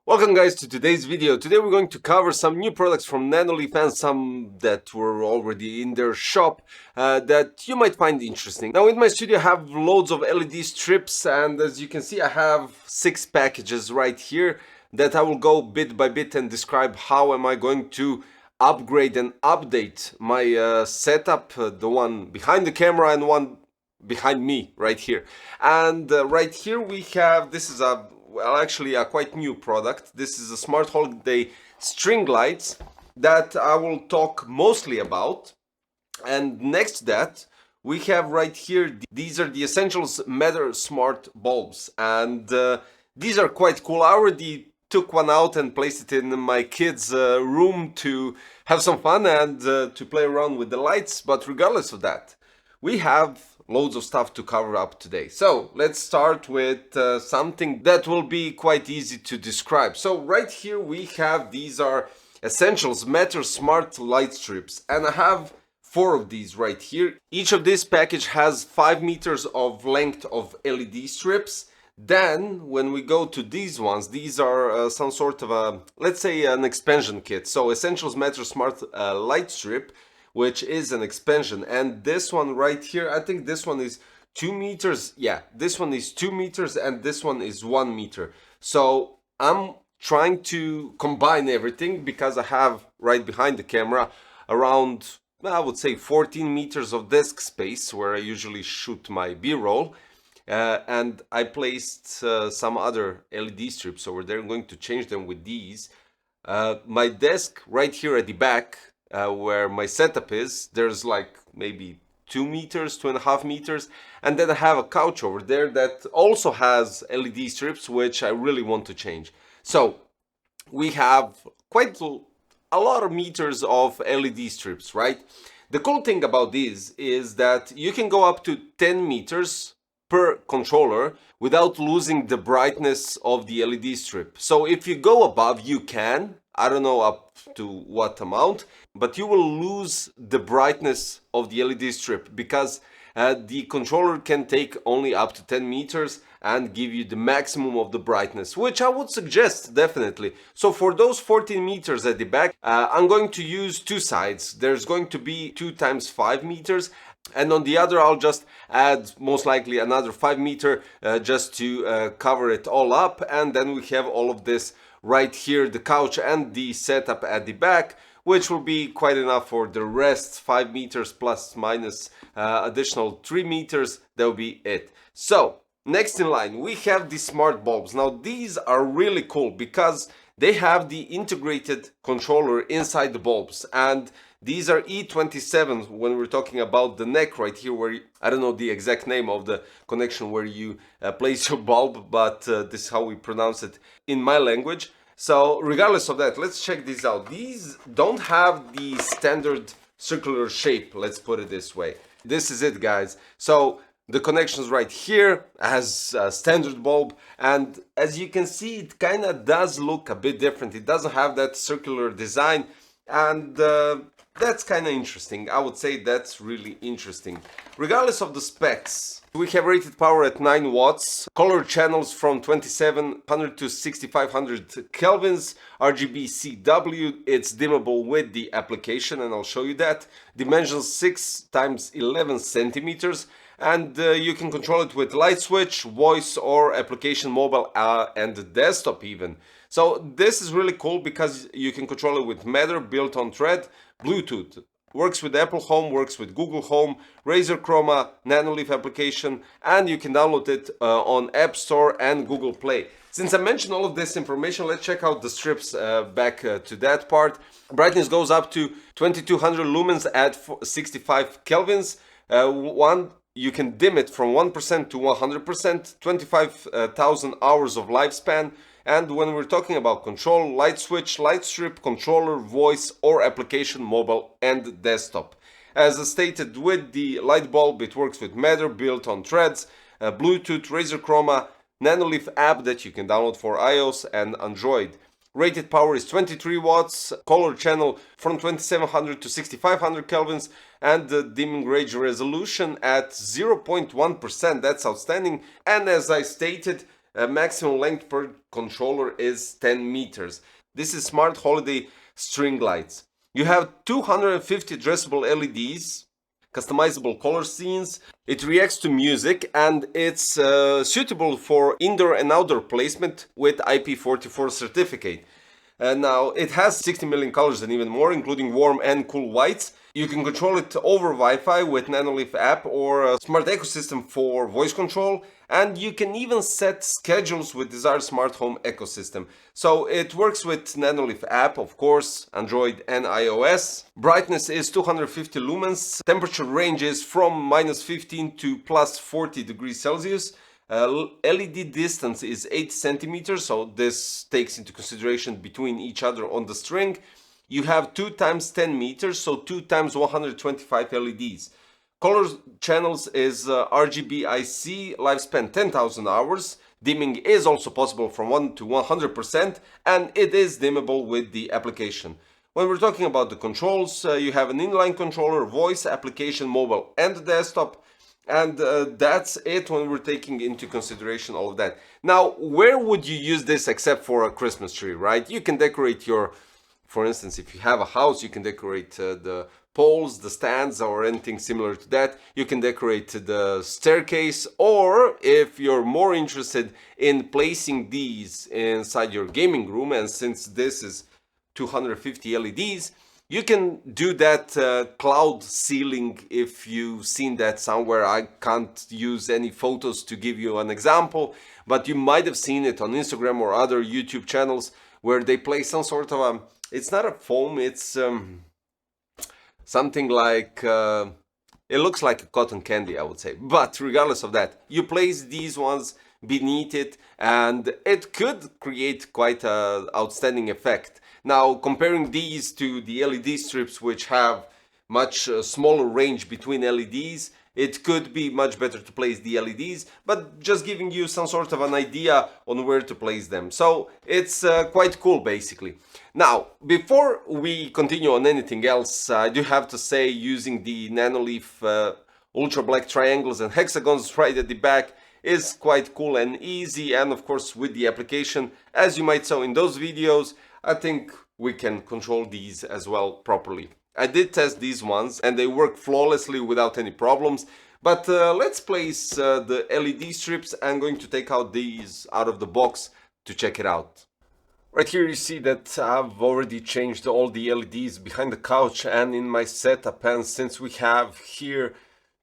Welcome guys to today's video. Today we're going to cover some new products from NanoLeaf and some that were already in their shop that you might find interesting. Now in my studio I have loads of LED strips, and as you can see I have 6 packages right here that I will go bit by bit and describe how am I going to upgrade and update my setup, the one behind the camera and one behind me right here. And right here we have, this is actually a quite new product. This is a smart holiday string lights that I will talk mostly about. And next to that we have right here, these are the Essentials Matter Smart bulbs, and these are quite cool. I already took one out and placed it in my kids room to have some fun and to play around with the lights. But regardless of that, we have loads of stuff to cover up today. So let's start with something that will be quite easy to describe. So right here we have, these are Essentials Matter Smart light strips, and I have 4 of these right here. Each of this package has 5 meters of length of LED strips. Then when we go to these ones, these are some sort of a, let's say, an expansion kit. So Essentials Matter Smart light strip, which is an expansion, and this one right here, I think this one is 2 meters. Yeah, this one is 2 meters and this one is 1 meter. So I'm trying to combine everything because I have right behind the camera around, I would say, 14 meters of desk space where I usually shoot my B-roll. And I placed some other LED strips over there. I'm going to change them with these. My desk right here at the back, where my setup is, there's like maybe 2 meters, 2.5 meters, and then I have a couch over there that also has LED strips, which I really want to change. So we have quite a lot of meters of LED strips, right? The cool thing about these is that you can go up to 10 meters per controller without losing the brightness of the LED strip. So if you go above, you can, I don't know up to what amount, but you will lose the brightness of the LED strip because the controller can take only up to 10 meters and give you the maximum of the brightness, which I would suggest definitely. So for those 14 meters at the back, I'm going to use 2 sides. There's going to be 2 times 5 meters, and on the other I'll just add most likely another 5 meter just to cover it all up. And then we have all of this right here, the couch and the setup at the back, which will be quite enough for the rest. 5 meters plus minus additional 3 meters, that will be it. So next in line we have the smart bulbs. Now these are really cool because they have the integrated controller inside the bulbs, and these are E27 when we're talking about the neck right here, where I don't know the exact name of the connection where you place your bulb, but this is how we pronounce it in my language. So regardless of that, let's check these out. These don't have the standard circular shape, let's put it this way. This is it, guys. So the connections right here has a standard bulb, and as you can see, it kind of does look a bit different. It doesn't have that circular design, and that's kind of interesting. I would say that's really interesting. Regardless of the specs, we have rated power at 9 watts, color channels from 2700 to 6500 kelvins, RGB CW, it's dimmable with the application, and I'll show you that. Dimensions 6 times 11 centimeters, and you can control it with light switch, voice, or application, mobile, and desktop even. So this is really cool because you can control it with Matter, built on thread, Bluetooth. Works with Apple Home, works with Google Home, Razer Chroma, NanoLeaf application, and you can download it on App Store and Google Play. Since I mentioned all of this information, let's check out the strips back to that part. Brightness goes up to 2200 lumens at 65 kelvins. You can dim it from 1% to 100%, 25,000 hours of lifespan. And when we're talking about control, light switch, light strip, controller, voice, or application, mobile, and desktop. As I stated, with the light bulb, it works with Matter, built on threads, Bluetooth, Razer Chroma, NanoLeaf app that you can download for iOS and Android. Rated power is 23 watts, color channel from 2700 to 6500 kelvins, and the dimming range resolution at 0.1%. That's outstanding. And as I stated, maximum length per controller is 10 meters. This is smart holiday string lights. You have 250 addressable LEDs, customizable color scenes. It reacts to music, and it's suitable for indoor and outdoor placement with IP44 certificate. Now it has 60 million colors and even more, including warm and cool whites. You can control it over Wi-Fi with NanoLeaf app or a smart ecosystem for voice control, and you can even set schedules with desired smart home ecosystem. So it works with NanoLeaf app, of course, Android and iOS. Brightness is 250 lumens. Temperature range is from -15 to +40 degrees Celsius. LED distance is 8 centimeters, so this takes into consideration between each other on the string. You have 2 times 10 meters, so 2 times 125 LEDs. Color channels is RGB-IC, lifespan 10,000 hours. Dimming is also possible from 1 to 100%, and it is dimmable with the application. When we're talking about the controls, you have an inline controller, voice, application, mobile, and desktop. And that's it when we're taking into consideration all of that. Now, where would you use this except for a Christmas tree, right? You can decorate your, for instance, if you have a house, you can decorate the poles, the stands, or anything similar to that. You can decorate the staircase, or if you're more interested in placing these inside your gaming room, and since this is 250 LEDs, you can do that cloud ceiling if you've seen that somewhere. I can't use any photos to give you an example, but you might have seen it on Instagram or other YouTube channels where they place some sort of a, it's not a foam, it's something like, it looks like a cotton candy, I would say. But regardless of that, you place these ones beneath it and it could create quite an outstanding effect. Now, comparing these to the LED strips, which have much smaller range between LEDs, it could be much better to place the LEDs, but just giving you some sort of an idea on where to place them. So it's quite cool, basically. Now, before we continue on anything else, I do have to say, using the NanoLeaf ultra black triangles and hexagons right at the back is quite cool and easy, and of course with the application, as you might saw in those videos, I think we can control these as well properly. I did test these ones and they work flawlessly without any problems, but let's place the LED strips. I'm going to take out these out of the box to check it out. Right here you see that I've already changed all the LEDs behind the couch and in my setup, and since we have here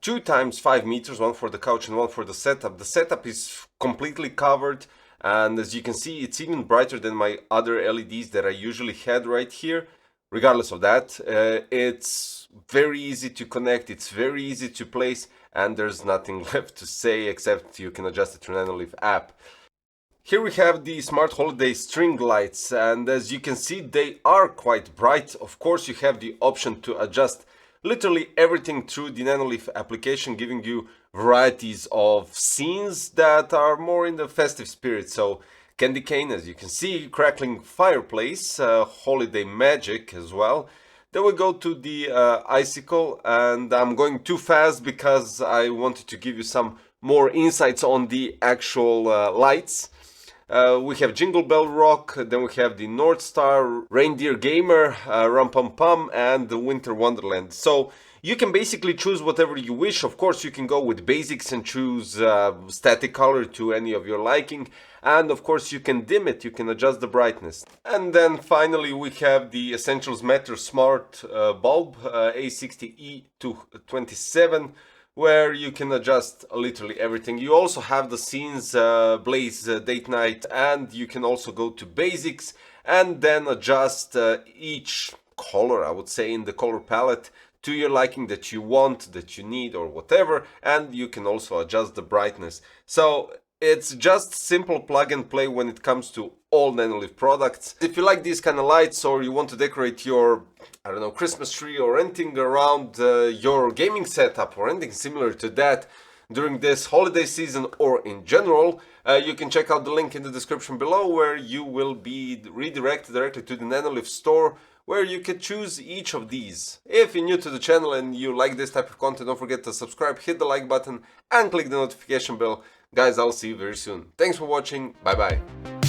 2 times 5 meters, one for the couch and one for the setup is completely covered. And as you can see, it's even brighter than my other LEDs that I usually had right here. Regardless of that, it's very easy to connect, it's very easy to place, and there's nothing left to say except you can adjust it through NanoLeaf app. Here we have the smart holiday string lights, and as you can see, they are quite bright. Of course, you have the option to adjust literally everything through the NanoLeaf application, giving you varieties of scenes that are more in the festive spirit. So candy cane, as you can see, crackling fireplace, holiday magic as well. Then we go to the icicle, and I'm going too fast because I wanted to give you some more insights on the actual lights. We have Jingle Bell Rock, then we have the North Star, Reindeer Gamer, Rum Pum Pum, and the Winter Wonderland. So you can basically choose whatever you wish. Of course, you can go with basics and choose static color to any of your liking. And of course, you can dim it, you can adjust the brightness. And then finally, we have the Essentials Matter Smart Bulb A60E227, where you can adjust literally everything. You also have the scenes, blaze, date, night, and you can also go to basics and then adjust each color, I would say, in the color palette to your liking that you want, that you need, or whatever. And you can also adjust the brightness. So it's just simple plug and play when it comes to all NanoLeaf products. If you like these kind of lights, or you want to decorate your, I don't know, Christmas tree or anything around your gaming setup or anything similar to that during this holiday season or in general, you can check out the link in the description below, where you will be redirected directly to the NanoLeaf store, where you can choose each of these. If you're new to the channel and you like this type of content, don't forget to subscribe, hit the like button and click the notification bell, Guys, I'll see you very soon. Thanks for watching. Bye bye.